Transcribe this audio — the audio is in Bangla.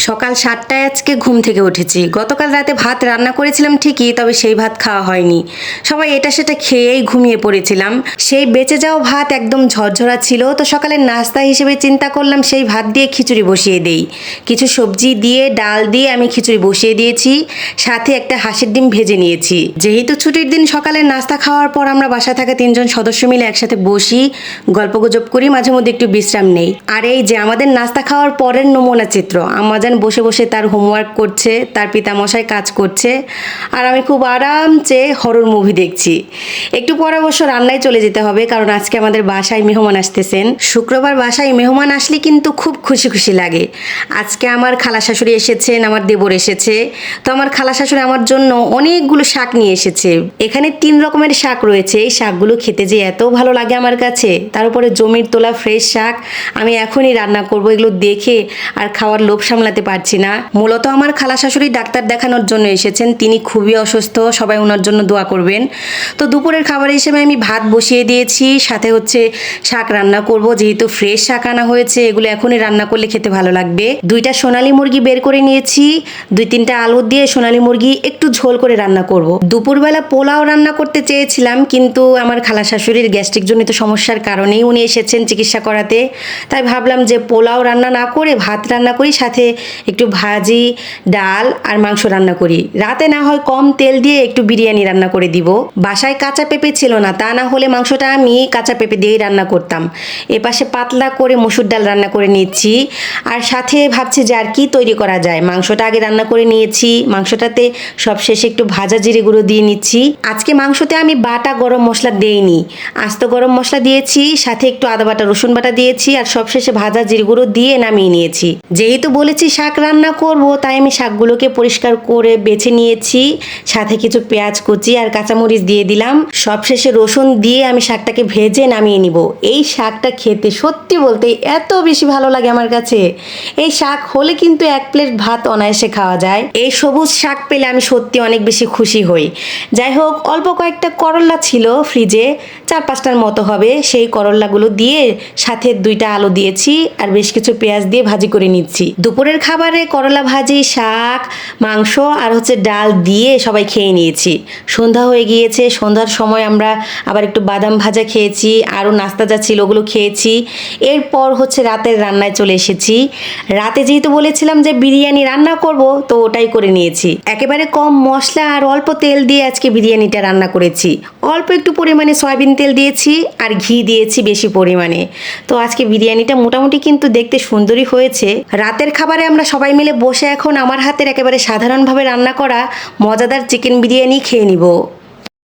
সকাল 7টায় আজকে ঘুম থেকে উঠেছি। গতকাল রাতে ভাত রান্না করেছিলাম ঠিকই, তবে সেই ভাত খাওয়া হয়নি। সবাই এটা সেটা খেয়েই ঘুমিয়ে পড়েছিলাম। সেই বেঁচে যাওয়া ভাত একদম ঝরঝরা ছিল, তো সকালের নাস্তা হিসেবে চিন্তা করলাম সেই ভাত দিয়ে খিচুড়ি বসিয়ে দেই। কিছু সবজি দিয়ে ডাল দিয়ে আমি খিচুড়ি বসিয়ে দিয়েছি, সাথে একটা হাঁসের ডিম ভেজে নিয়েছি। যেহেতু ছুটির দিন, সকালের নাস্তা খাওয়ার পর আমরা বাসায় থাকা 3জন সদস্য মিলে একসাথে বসি, গল্পগুজব করি, মাঝে মধ্যে একটু বিশ্রাম নেই। আর এই যে আমাদের নাস্তা খাওয়ার পরের নমুনা চিত্র, আমাজান বসে বসে তার হোমওয়ার্ক করছে, তার পিতামশাই কাজ করছে, আর আমি খুব আরামসে হরর মুভি দেখছি। একটু পরে অবশ্য রান্নায় চলে যেতে হবে, কারণ আজকে আমাদের বাসায় মেহমান আসতেছেন। শুক্রবার বাসায় মেহমান আসলে কিন্তু খুব খুশি খুশি লাগে। আজকে আমার খালা শাশুড়ি এসেছেন, আমার দেবর এসেছে। তো আমার খালা শাশুড়ি আমার জন্য অনেকগুলো শাক নিয়ে এসেছে। এখানে 3 রকমের শাক রয়েছে। এই শাকগুলো খেতে যে এত ভালো লাগে আমার কাছে, তার উপরে জমির তোলা ফ্রেশ শাক। আমি এখনই রান্না করব, এগুলো দেখে আর খাওয়ার লোভ সামলাতে পারছি না। মূলত আমার খালা শাশুড়ি ডাক্তার দেখানোর জন্য এসেছেন, তিনি খুবই অসুস্থ, সবাই ওনার জন্য দোয়া করবেন। তো দুপুরের খাবার হিসেবে আমি ভাত বসিয়ে দিয়েছি, সাথে হচ্ছে শাক রান্না করব। যেহেতু ফ্রেশ শাক আনা হয়েছে, এগুলো এখনই রান্না করলে খেতে ভালো লাগবে। 2টা সোনালী মুরগি বের করে নিয়েছি, 2-3টা আলু দিয়ে সোনালী মুরগি একটু ঝোল করে রান্না করব। দুপুরবেলা পোলাও রান্না করতে চেয়েছিলাম, কিন্তু আমার খালা শাশুড়ির গ্যাস্ট্রিক জনিত সমস্যার কারণেই উনি এসেছেন চিকিৎসা করাতে। তাই ভাবলাম যে পোলাও রান্না না করে ভাত রান্না করি, সাথে একটু ভাজি, ডাল আর মাংস রান্না করি। রাতে না হয় কম তেল দিয়ে একটু বিরিয়ানি রান্না করে দিব। বাসায় কাঁচা পেঁপে ছিল না, তা না হলে মাংসটা আমি কাঁচা পেঁপে দিয়েই রান্না করতাম। এপাশে পাতলা করে মসুর ডাল রান্না করে নিচ্ছি, আর সাথে ভাবছি যে আর কি তৈরি করা যায়। মাংসটা আগে রান্না করে নিয়েছি, মাংসটাতে সবশেষে একটু ভাজা জিরে গুঁড়ো দিয়ে নিচ্ছি। আজকে মাংসতে আমি বাটা গরম মশলা দেইনি, আস্ত গরম মশলা দিয়েছি, সাথে একটু আদা বাটা রসুন বাটা দিয়েছি, আর সবশেষে ভাজা জিরে গুঁড়ো দিয়ে নামিয়ে নিয়েছি। যেহেতু বলেছি শাক রান্না করব, তাই আমি শাকগুলোকে পরিষ্কার করে বেছে নিয়েছি, সাথে কিছু পেঁয়াজ কুচি আর কাঁচামরিচ দিয়ে দিলাম। সবশেষে রসুন দিয়ে আমি শাকটাকে ভেজে নামিয়ে নিব। এই শাকটা খেতে সত্যি বলতে এত বেশি ভালো লাগে আমার কাছে। এই শাক হলে কিন্তু 1 প্লেট ভাত অনায়াসে খাওয়া যায়। এই সবুজ শাক পেলে আমি সত্যি অনেক বেশি খুশি হই। যাই হোক, অল্প কয়েকটা করল্লা ছিল ফ্রিজে, 4-5টার মতো হবে। সেই করল্লাগুলো দিয়ে সাথে 2টা আলু দিয়েছি, আর বেশ কিছু পেঁয়াজ দিয়ে ভাজি করে নিচ্ছি। দুপুরের খাবারে করলা ভাজি, শাক, মাংস আর হচ্ছে ডাল দিয়ে সবাই খেয়ে নিয়েছি। সন্ধ্যা হয়ে গিয়েছে, সন্ধ্যার সময় আমরা আবার একটু বাদাম ভাজা খেয়েছি, আরও নাস্তা যা ছিল ওগুলো খেয়েছি। এরপর হচ্ছে রাতের রান্নায় চলে এসেছি। রাতে যেহেতু বলেছিলাম যে বিরিয়ানি রান্না করব, তো ওটাই করে নিয়েছি। একেবারে কম মশলা আর অল্প তেল দিয়ে আজকে বিরিয়ানিটা রান্না করেছি। অল্প একটু পরিমাণে সয়াবিন তেল দিয়েছি, আর ঘি দিয়েছি বেশি পরিমাণে। তো আজকে বিরিয়ানিটা মোটামুটি কিন্তু দেখতে সুন্দরই হয়েছে। রাতের খাবারে আমরা সবাই মিলে বসে এখন আমার হাতের একেবারে সাধারণভাবে রান্না করা মজাদার চিকেন বিরিয়ানি খেয়ে নিব।